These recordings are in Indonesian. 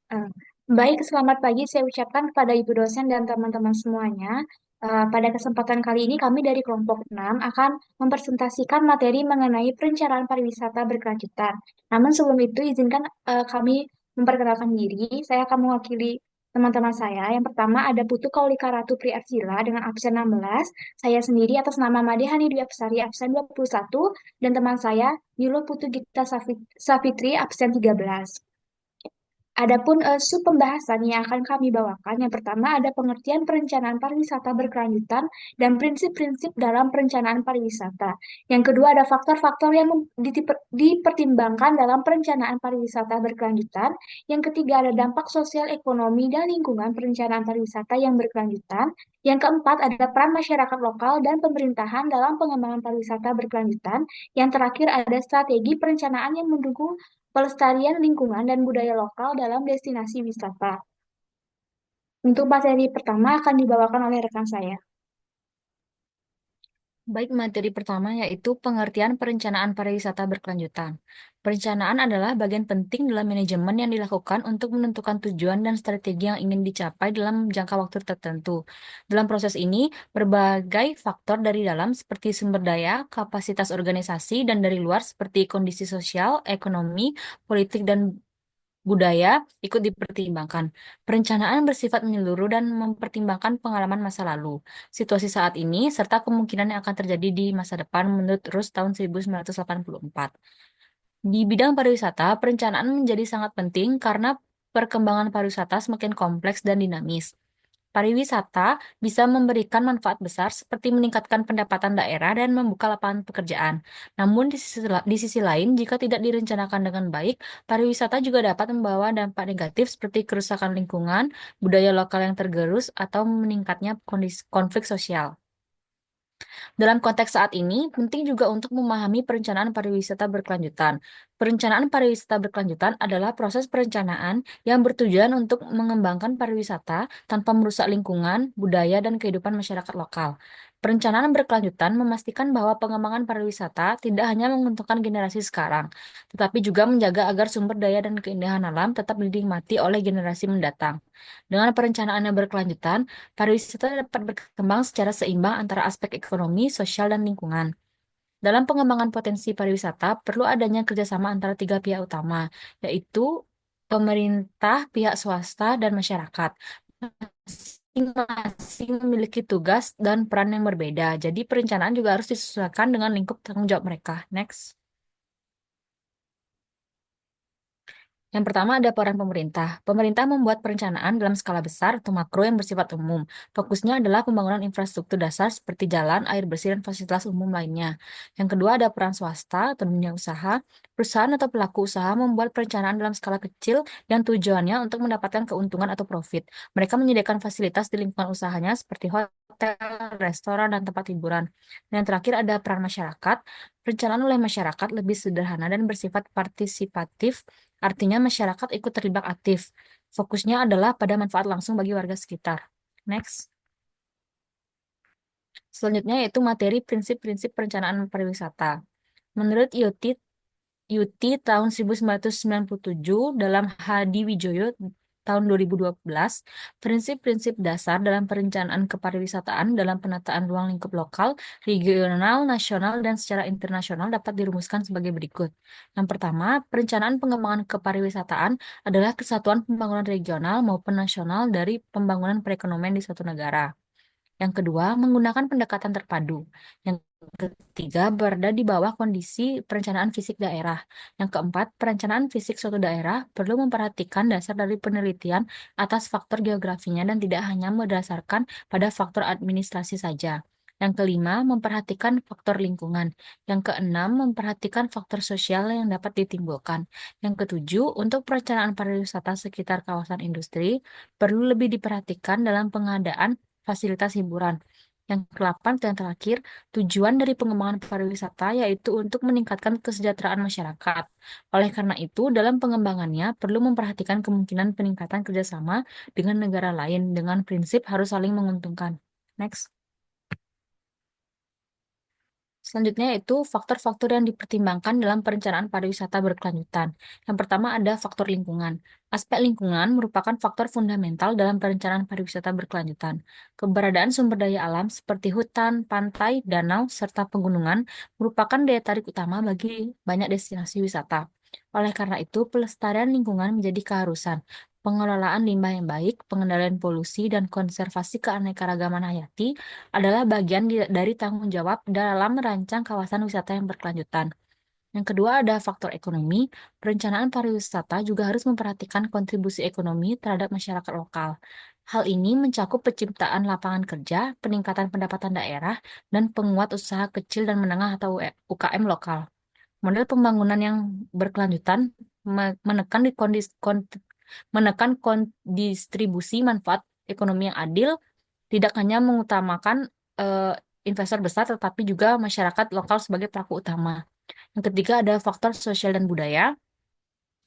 Eh, Baik, selamat pagi saya ucapkan kepada Ibu dosen dan teman-teman semuanya. Pada kesempatan kali ini kami dari kelompok 6 akan mempresentasikan materi mengenai perencanaan pariwisata berkelanjutan. Namun sebelum itu izinkan kami memperkenalkan diri. Saya akan mewakili teman-teman saya. Yang pertama ada Putu Kaulika Ratu Pri Archila dengan absen 16. Saya sendiri atas nama Made Hani Dwi Apsari absen 21 dan teman saya Yulo Putu Gita Safitri absen 13. Adapun sub pembahasan yang akan kami bawakan, yang pertama ada pengertian perencanaan pariwisata berkelanjutan dan prinsip-prinsip dalam perencanaan pariwisata. Yang kedua ada faktor-faktor yang dipertimbangkan dalam perencanaan pariwisata berkelanjutan. Yang ketiga ada dampak sosial, ekonomi, dan lingkungan perencanaan pariwisata yang berkelanjutan. Yang keempat ada peran masyarakat lokal dan pemerintahan dalam pengembangan pariwisata berkelanjutan. Yang terakhir ada strategi perencanaan yang mendukung pelestarian lingkungan dan budaya lokal dalam destinasi wisata. Untuk materi pertama akan dibawakan oleh rekan saya. Baik, materi pertama yaitu pengertian perencanaan pariwisata berkelanjutan. Perencanaan adalah bagian penting dalam manajemen yang dilakukan untuk menentukan tujuan dan strategi yang ingin dicapai dalam jangka waktu tertentu. Dalam proses ini, berbagai faktor dari dalam seperti sumber daya, kapasitas organisasi, dan dari luar seperti kondisi sosial, ekonomi, politik, dan budaya ikut dipertimbangkan. Perencanaan bersifat menyeluruh dan mempertimbangkan pengalaman masa lalu, situasi saat ini, serta kemungkinan yang akan terjadi di masa depan menurut Rus tahun 1984. Di bidang pariwisata, perencanaan menjadi sangat penting karena perkembangan pariwisata semakin kompleks dan dinamis. Pariwisata bisa memberikan manfaat besar seperti meningkatkan pendapatan daerah dan membuka lapangan pekerjaan. Namun di sisi lain, jika tidak direncanakan dengan baik, pariwisata juga dapat membawa dampak negatif seperti kerusakan lingkungan, budaya lokal yang tergerus, atau meningkatnya kondisi konflik sosial. Dalam konteks saat ini, penting juga untuk memahami perencanaan pariwisata berkelanjutan. Perencanaan pariwisata berkelanjutan adalah proses perencanaan yang bertujuan untuk mengembangkan pariwisata tanpa merusak lingkungan, budaya, dan kehidupan masyarakat lokal. Perencanaan berkelanjutan memastikan bahwa pengembangan pariwisata tidak hanya menguntungkan generasi sekarang, tetapi juga menjaga agar sumber daya dan keindahan alam tetap dinikmati oleh generasi mendatang. Dengan perencanaan yang berkelanjutan, pariwisata dapat berkembang secara seimbang antara aspek ekonomi, sosial, dan lingkungan. Dalam pengembangan potensi pariwisata, perlu adanya kerjasama antara tiga pihak utama, yaitu pemerintah, pihak swasta, dan masyarakat. Masing-masing memiliki tugas dan peran yang berbeda, jadi perencanaan juga harus disesuaikan dengan lingkup tanggung jawab mereka. Next. Yang pertama ada peran pemerintah. Pemerintah membuat perencanaan dalam skala besar atau makro yang bersifat umum. Fokusnya adalah pembangunan infrastruktur dasar seperti jalan, air bersih, dan fasilitas umum lainnya. Yang kedua ada peran swasta atau dunia usaha. Perusahaan atau pelaku usaha membuat perencanaan dalam skala kecil yang tujuannya untuk mendapatkan keuntungan atau profit. Mereka menyediakan fasilitas di lingkungan usahanya seperti hotel, restoran, dan tempat hiburan. Dan yang terakhir ada peran masyarakat. Perencanaan oleh masyarakat lebih sederhana dan bersifat partisipatif. Artinya masyarakat ikut terlibat aktif. Fokusnya adalah pada manfaat langsung bagi warga sekitar. Next. Selanjutnya yaitu materi prinsip-prinsip perencanaan pariwisata. Menurut Yuti tahun 1997 dalam Hadi Wijoyo tahun 2012, prinsip-prinsip dasar dalam perencanaan kepariwisataan dalam penataan ruang lingkup lokal, regional, nasional, dan secara internasional dapat dirumuskan sebagai berikut. Yang pertama, perencanaan pengembangan kepariwisataan adalah kesatuan pembangunan regional maupun nasional dari pembangunan perekonomian di suatu negara. Yang kedua, menggunakan pendekatan terpadu. Yang ketiga, berada di bawah kondisi perencanaan fisik daerah. Yang keempat, perencanaan fisik suatu daerah perlu memperhatikan dasar dari penelitian atas faktor geografinya dan tidak hanya berdasarkan pada faktor administrasi saja. Yang kelima, memperhatikan faktor lingkungan. Yang keenam, memperhatikan faktor sosial yang dapat ditimbulkan. Yang ketujuh, untuk perencanaan pariwisata sekitar kawasan industri, perlu lebih diperhatikan dalam pengadaan fasilitas hiburan. Yang ke-8 dan terakhir, tujuan dari pengembangan pariwisata yaitu untuk meningkatkan kesejahteraan masyarakat. Oleh karena itu, dalam pengembangannya perlu memperhatikan kemungkinan peningkatan kerjasama dengan negara lain dengan prinsip harus saling menguntungkan. Next. Selanjutnya yaitu faktor-faktor yang dipertimbangkan dalam perencanaan pariwisata berkelanjutan. Yang pertama ada faktor lingkungan. Aspek lingkungan merupakan faktor fundamental dalam perencanaan pariwisata berkelanjutan. Keberadaan sumber daya alam seperti hutan, pantai, danau, serta pegunungan merupakan daya tarik utama bagi banyak destinasi wisata. Oleh karena itu, pelestarian lingkungan menjadi keharusan. Pengelolaan limbah yang baik, pengendalian polusi, dan konservasi keanekaragaman hayati adalah bagian dari tanggung jawab dalam merancang kawasan wisata yang berkelanjutan. Yang kedua ada faktor ekonomi. Perencanaan pariwisata juga harus memperhatikan kontribusi ekonomi terhadap masyarakat lokal. Hal ini mencakup penciptaan lapangan kerja, peningkatan pendapatan daerah, dan penguat usaha kecil dan menengah atau UKM lokal. Model pembangunan yang berkelanjutan menekan menekan kondistribusi manfaat ekonomi yang adil, tidak hanya mengutamakan eh, investor besar, tetapi juga masyarakat lokal sebagai pelaku utama. Yang ketiga ada faktor sosial dan budaya.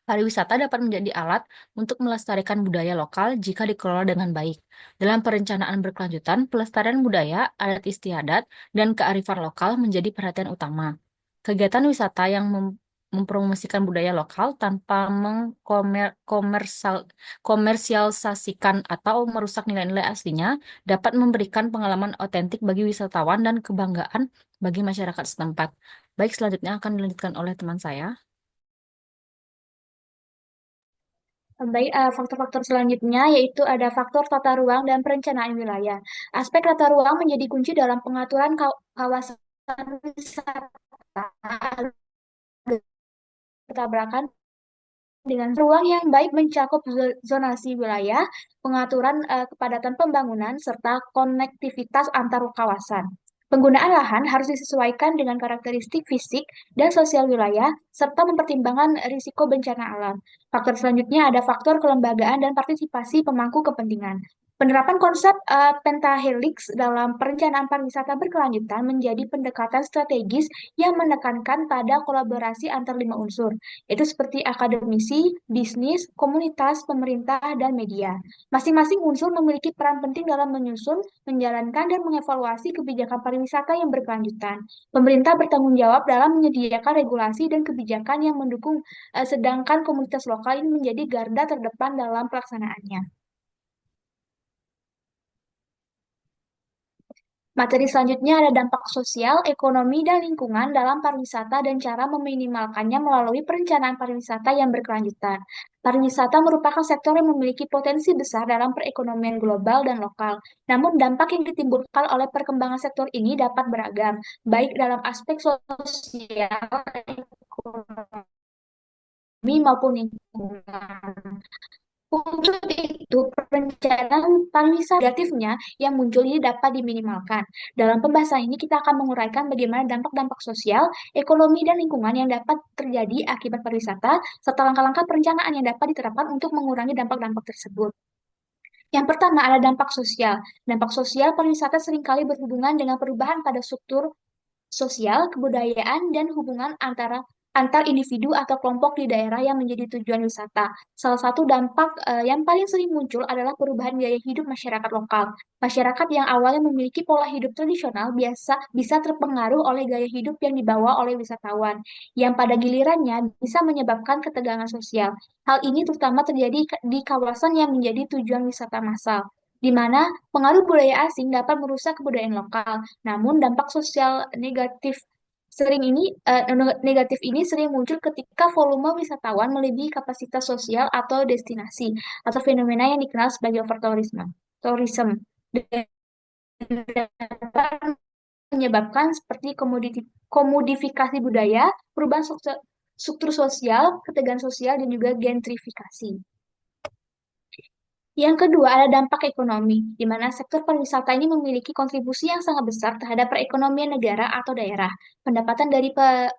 Pariwisata dapat menjadi alat untuk melestarikan budaya lokal jika dikelola dengan baik. Dalam perencanaan berkelanjutan, pelestarian budaya, adat istiadat, dan kearifan lokal menjadi perhatian utama. Kegiatan wisata yang mempromosikan budaya lokal tanpa mengkomersialisasikan atau merusak nilai-nilai aslinya dapat memberikan pengalaman otentik bagi wisatawan dan kebanggaan bagi masyarakat setempat. Baik, selanjutnya akan dilanjutkan oleh teman saya. Baik, faktor-faktor selanjutnya yaitu ada faktor tata ruang dan perencanaan wilayah. Aspek tata ruang menjadi kunci dalam pengaturan kawasan wisata bertabrakan dengan ruang yang baik mencakup zonasi wilayah, pengaturan kepadatan pembangunan, serta konektivitas antar kawasan. Penggunaan lahan harus disesuaikan dengan karakteristik fisik dan sosial wilayah, serta mempertimbangkan risiko bencana alam. Faktor selanjutnya ada faktor kelembagaan dan partisipasi pemangku kepentingan. Penerapan konsep pentahelix dalam perencanaan pariwisata berkelanjutan menjadi pendekatan strategis yang menekankan pada kolaborasi antar lima unsur, itu seperti akademisi, bisnis, komunitas, pemerintah, dan media. Masing-masing unsur memiliki peran penting dalam menyusun, menjalankan, dan mengevaluasi kebijakan pariwisata yang berkelanjutan. Pemerintah bertanggung jawab dalam menyediakan regulasi dan kebijakan yang mendukung, sedangkan komunitas lokal ini menjadi garda terdepan dalam pelaksanaannya. Materi selanjutnya ada dampak sosial, ekonomi, dan lingkungan dalam pariwisata dan cara meminimalkannya melalui perencanaan pariwisata yang berkelanjutan. Pariwisata merupakan sektor yang memiliki potensi besar dalam perekonomian global dan lokal. Namun dampak yang ditimbulkan oleh perkembangan sektor ini dapat beragam, baik dalam aspek sosial, ekonomi, maupun lingkungan. Untuk itu, perencanaan pariwisata negatifnya yang muncul ini dapat diminimalkan. Dalam pembahasan ini, kita akan menguraikan bagaimana dampak-dampak sosial, ekonomi, dan lingkungan yang dapat terjadi akibat pariwisata, serta langkah-langkah perencanaan yang dapat diterapkan untuk mengurangi dampak-dampak tersebut. Yang pertama ada dampak sosial. Dampak sosial pariwisata seringkali berhubungan dengan perubahan pada struktur sosial, kebudayaan, dan hubungan antar individu atau kelompok di daerah yang menjadi tujuan wisata. Salah satu dampak yang paling sering muncul adalah perubahan gaya hidup masyarakat lokal. Masyarakat yang awalnya memiliki pola hidup tradisional bisa terpengaruh oleh gaya hidup yang dibawa oleh wisatawan, yang pada gilirannya bisa menyebabkan ketegangan sosial. Hal ini terutama terjadi di kawasan yang menjadi tujuan wisata massal, di mana pengaruh budaya asing dapat merusak kebudayaan lokal. Namun dampak sosial negatif ini sering muncul ketika volume wisatawan melebihi kapasitas sosial atau destinasi atau fenomena yang dikenal sebagai overtourism. Tourism menyebabkan seperti komodifikasi budaya, perubahan struktur sosial, ketegangan sosial, dan juga gentrifikasi. Yang kedua ada dampak ekonomi, di mana sektor pariwisata ini memiliki kontribusi yang sangat besar terhadap perekonomian negara atau daerah. Pendapatan dari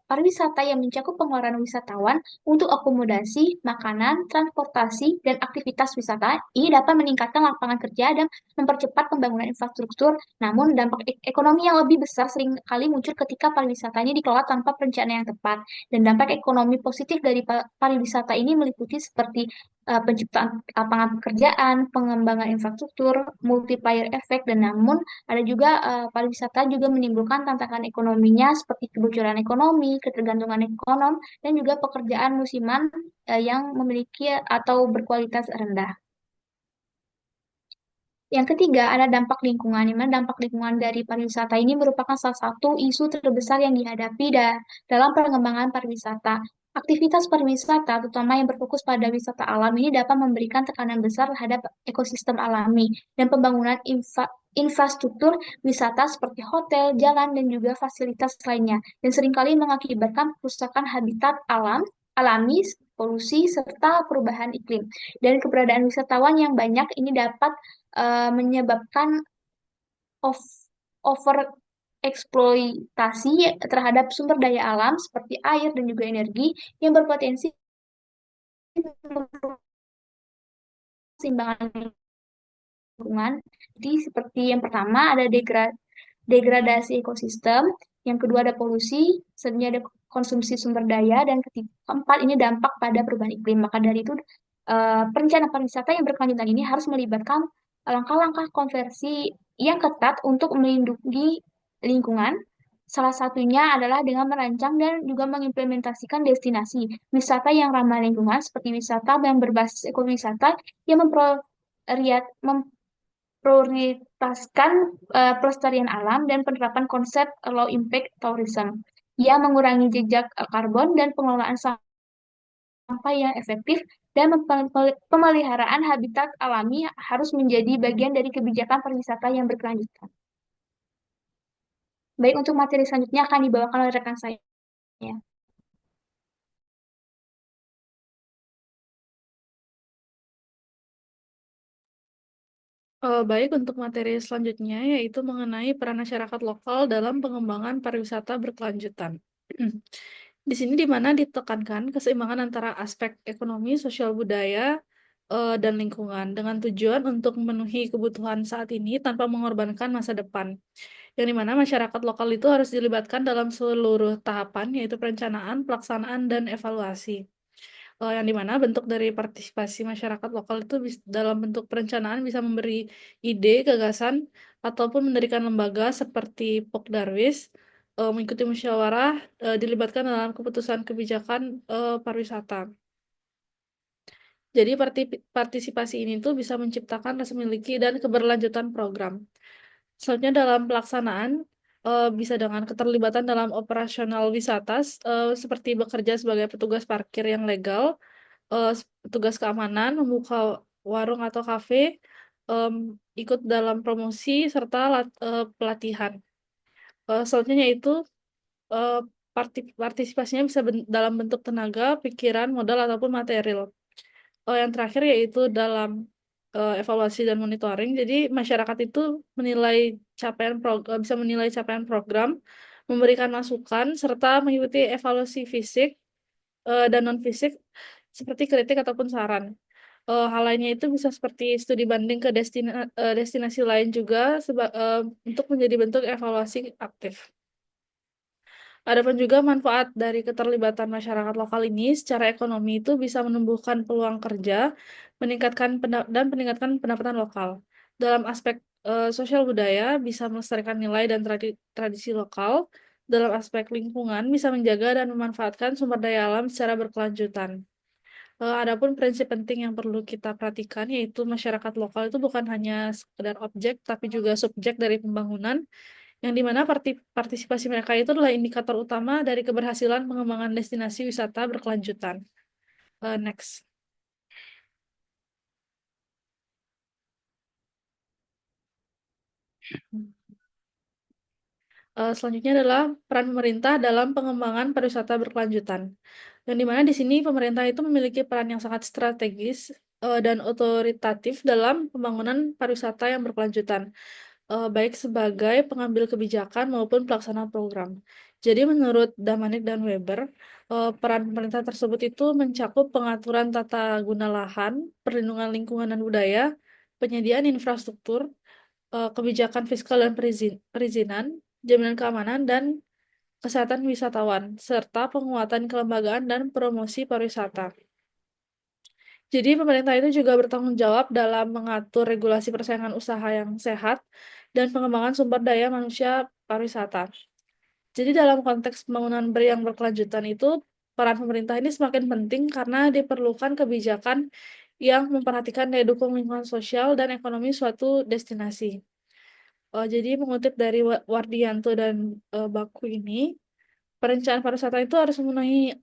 pariwisata yang mencakup pengeluaran wisatawan untuk akomodasi, makanan, transportasi, dan aktivitas wisata ini dapat meningkatkan lapangan kerja dan mempercepat pembangunan infrastruktur. Namun dampak ekonomi yang lebih besar seringkali muncul ketika pariwisata ini dikelola tanpa perencanaan yang tepat. Dan dampak ekonomi positif dari pariwisata ini meliputi seperti penciptaan lapangan pekerjaan, pengembangan infrastruktur, multiplier effect, dan namun ada juga pariwisata juga menimbulkan tantangan ekonominya seperti kebocoran ekonomi, ketergantungan ekonom, dan juga pekerjaan musiman yang memiliki atau berkualitas rendah. Yang ketiga, ada dampak lingkungan. Di mana dampak lingkungan dari pariwisata ini merupakan salah satu isu terbesar yang dihadapi dalam pengembangan pariwisata. Aktivitas pariwisata, terutama yang berfokus pada wisata alam, ini dapat memberikan tekanan besar terhadap ekosistem alami dan pembangunan infrastruktur wisata seperti hotel, jalan, dan juga fasilitas lainnya. Dan seringkali mengakibatkan kerusakan habitat alami, polusi, serta perubahan iklim. Dan keberadaan wisatawan yang banyak ini dapat menyebabkan of- over eksploitasi terhadap sumber daya alam seperti air dan juga energi yang berpotensi merusak keseimbangan lingkungan. Jadi seperti yang pertama ada degradasi ekosistem, yang kedua ada polusi, selanjutnya ada konsumsi sumber daya, dan keempat ini dampak pada perubahan iklim. Maka dari itu perencanaan pariwisata yang berkelanjutan ini harus melibatkan langkah-langkah konversi yang ketat untuk melindungi lingkungan. Salah satunya adalah dengan merancang dan juga mengimplementasikan destinasi wisata yang ramah lingkungan seperti wisata yang berbasis ekowisata yang memprioritaskan pelestarian alam dan penerapan konsep low impact tourism yang mengurangi jejak karbon dan pengelolaan sampah yang efektif dan pemeliharaan habitat alami harus menjadi bagian dari kebijakan pariwisata yang berkelanjutan. Baik, untuk materi selanjutnya akan dibawakan oleh rekan saya. Baik, untuk materi selanjutnya yaitu mengenai peran masyarakat lokal dalam pengembangan pariwisata berkelanjutan. Di sini di mana ditekankan keseimbangan antara aspek ekonomi, sosial budaya, dan lingkungan dengan tujuan untuk memenuhi kebutuhan saat ini tanpa mengorbankan masa depan. Yang dimana masyarakat lokal itu harus dilibatkan dalam seluruh tahapan yaitu perencanaan, pelaksanaan, dan evaluasi. Yang dimana bentuk dari partisipasi masyarakat lokal itu dalam bentuk perencanaan bisa memberi ide, gagasan, ataupun mendirikan lembaga seperti Pokdarwis, mengikuti musyawarah, dilibatkan dalam keputusan kebijakan pariwisata. Jadi partisipasi ini tuh bisa menciptakan rasa miliki dan keberlanjutan program. Selanjutnya dalam pelaksanaan bisa dengan keterlibatan dalam operasional wisata seperti bekerja sebagai petugas parkir yang legal, petugas keamanan, membuka warung atau kafe, em, ikut dalam promosi serta pelatihan. Selanjutnya yaitu eh, partisipasinya bisa dalam bentuk tenaga, pikiran, modal ataupun material. Yang terakhir yaitu dalam evaluasi dan monitoring. Jadi masyarakat itu bisa menilai capaian program, memberikan masukan serta mengikuti evaluasi fisik dan non fisik seperti kritik ataupun saran. Hal lainnya itu bisa seperti studi banding ke destinasi lain juga untuk menjadi bentuk evaluasi aktif. Adapun juga manfaat dari keterlibatan masyarakat lokal ini secara ekonomi itu bisa menumbuhkan peluang kerja, dan meningkatkan pendapatan lokal. Dalam aspek sosial budaya bisa melestarikan nilai dan tradisi lokal. Dalam aspek lingkungan bisa menjaga dan memanfaatkan sumber daya alam secara berkelanjutan. Adapun prinsip penting yang perlu kita perhatikan yaitu masyarakat lokal itu bukan hanya sekedar objek tapi juga subjek dari pembangunan yang dimana partisipasi mereka itu adalah indikator utama dari keberhasilan pengembangan destinasi wisata berkelanjutan. Next. Selanjutnya adalah peran pemerintah dalam pengembangan pariwisata berkelanjutan. Yang dimana di sini pemerintah itu memiliki peran yang sangat strategis dan otoritatif dalam pembangunan pariwisata yang berkelanjutan, baik sebagai pengambil kebijakan maupun pelaksana program. Jadi menurut Damanik dan Weber, peran pemerintah tersebut itu mencakup pengaturan tata guna lahan, perlindungan lingkungan dan budaya, penyediaan infrastruktur, kebijakan fiskal dan perizinan, jaminan keamanan dan kesehatan wisatawan, serta penguatan kelembagaan dan promosi pariwisata. Jadi pemerintah itu juga bertanggung jawab dalam mengatur regulasi persaingan usaha yang sehat dan pengembangan sumber daya manusia pariwisata. Jadi dalam konteks pembangunan yang berkelanjutan itu, peran pemerintah ini semakin penting karena diperlukan kebijakan yang memperhatikan daya dukung lingkungan sosial dan ekonomi suatu destinasi. Jadi mengutip dari Wardianto dan Baku ini, perencanaan pariwisata itu harus memenuhi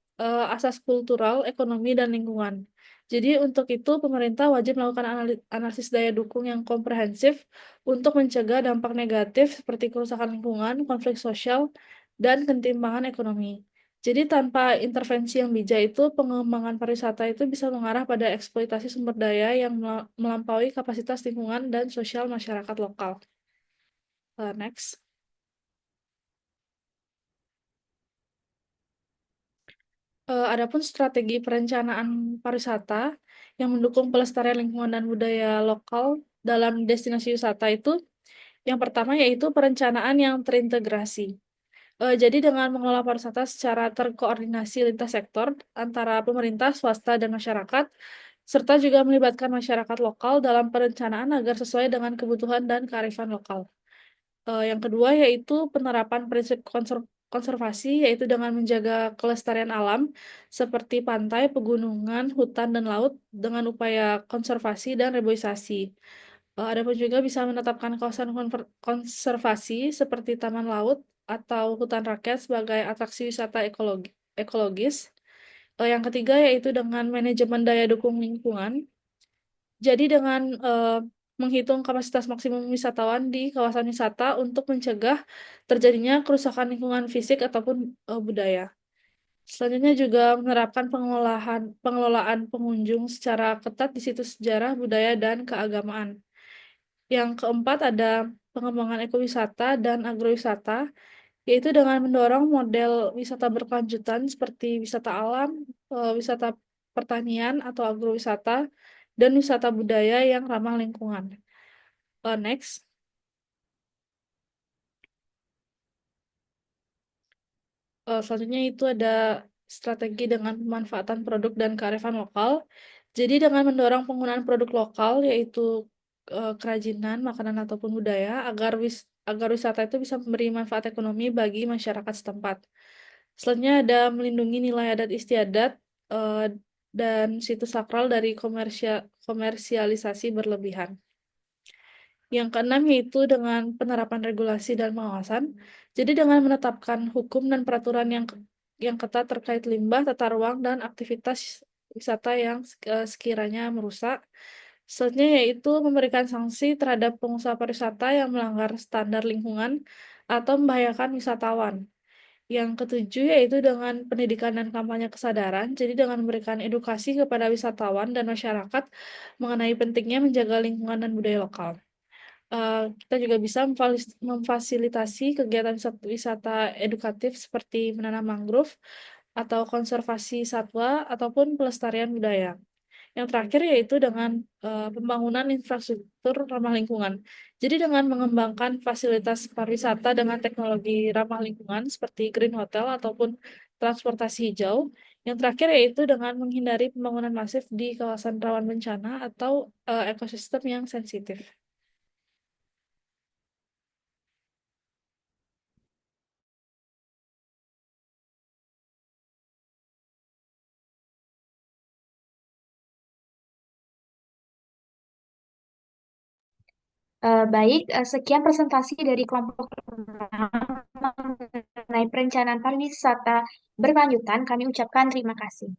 asas kultural, ekonomi, dan lingkungan. Jadi untuk itu pemerintah wajib melakukan analisis daya dukung yang komprehensif untuk mencegah dampak negatif seperti kerusakan lingkungan, konflik sosial, dan ketimpangan ekonomi. Jadi tanpa intervensi yang bijak itu pengembangan pariwisata itu bisa mengarah pada eksploitasi sumber daya yang melampaui kapasitas lingkungan dan sosial masyarakat lokal. Next. Adapun strategi perencanaan pariwisata yang mendukung pelestarian lingkungan dan budaya lokal dalam destinasi wisata itu, yang pertama yaitu perencanaan yang terintegrasi. Jadi dengan mengelola pariwisata secara terkoordinasi lintas sektor antara pemerintah, swasta, dan masyarakat, serta juga melibatkan masyarakat lokal dalam perencanaan agar sesuai dengan kebutuhan dan kearifan lokal. Yang kedua yaitu penerapan prinsip konservasi, yaitu dengan menjaga kelestarian alam seperti pantai, pegunungan, hutan, dan laut dengan upaya konservasi dan reboisasi. Adapun juga bisa menetapkan kawasan konservasi seperti taman laut atau hutan rakyat sebagai atraksi wisata ekologis. Yang ketiga yaitu dengan manajemen daya dukung lingkungan. Jadi dengan menghitung kapasitas maksimum wisatawan di kawasan wisata untuk mencegah terjadinya kerusakan lingkungan fisik ataupun budaya. Selanjutnya juga menerapkan pengelolaan pengunjung secara ketat di situs sejarah, budaya, dan keagamaan. Yang keempat ada pengembangan ekowisata dan agrowisata, yaitu dengan mendorong model wisata berkelanjutan seperti wisata alam, wisata pertanian atau agrowisata, dan wisata budaya yang ramah lingkungan. Next. Selanjutnya itu ada strategi dengan pemanfaatan produk dan kearifan lokal. Jadi dengan mendorong penggunaan produk lokal, yaitu kerajinan, makanan ataupun budaya, agar wisata itu bisa memberi manfaat ekonomi bagi masyarakat setempat. Selanjutnya ada melindungi nilai adat istiadat eh, dan situs sakral dari komersialisasi berlebihan. Yang keenam yaitu dengan penerapan regulasi dan pengawasan. Jadi dengan menetapkan hukum dan peraturan yang ketat terkait limbah, tata ruang, dan aktivitas wisata yang sekiranya merusak. Selanjutnya yaitu memberikan sanksi terhadap pengusaha pariwisata yang melanggar standar lingkungan atau membahayakan wisatawan. Yang ketujuh yaitu dengan pendidikan dan kampanye kesadaran, jadi dengan memberikan edukasi kepada wisatawan dan masyarakat mengenai pentingnya menjaga lingkungan dan budaya lokal. Kita juga bisa memfasilitasi kegiatan wisata edukatif seperti menanam mangrove atau konservasi satwa ataupun pelestarian budaya. Yang terakhir yaitu dengan pembangunan infrastruktur ramah lingkungan. Jadi dengan mengembangkan fasilitas pariwisata dengan teknologi ramah lingkungan seperti green hotel ataupun transportasi hijau. Yang terakhir yaitu dengan menghindari pembangunan masif di kawasan rawan bencana atau ekosistem yang sensitif. Baik, sekian presentasi dari kelompok 6 mengenai perencanaan pariwisata berkelanjutan. Kami ucapkan terima kasih.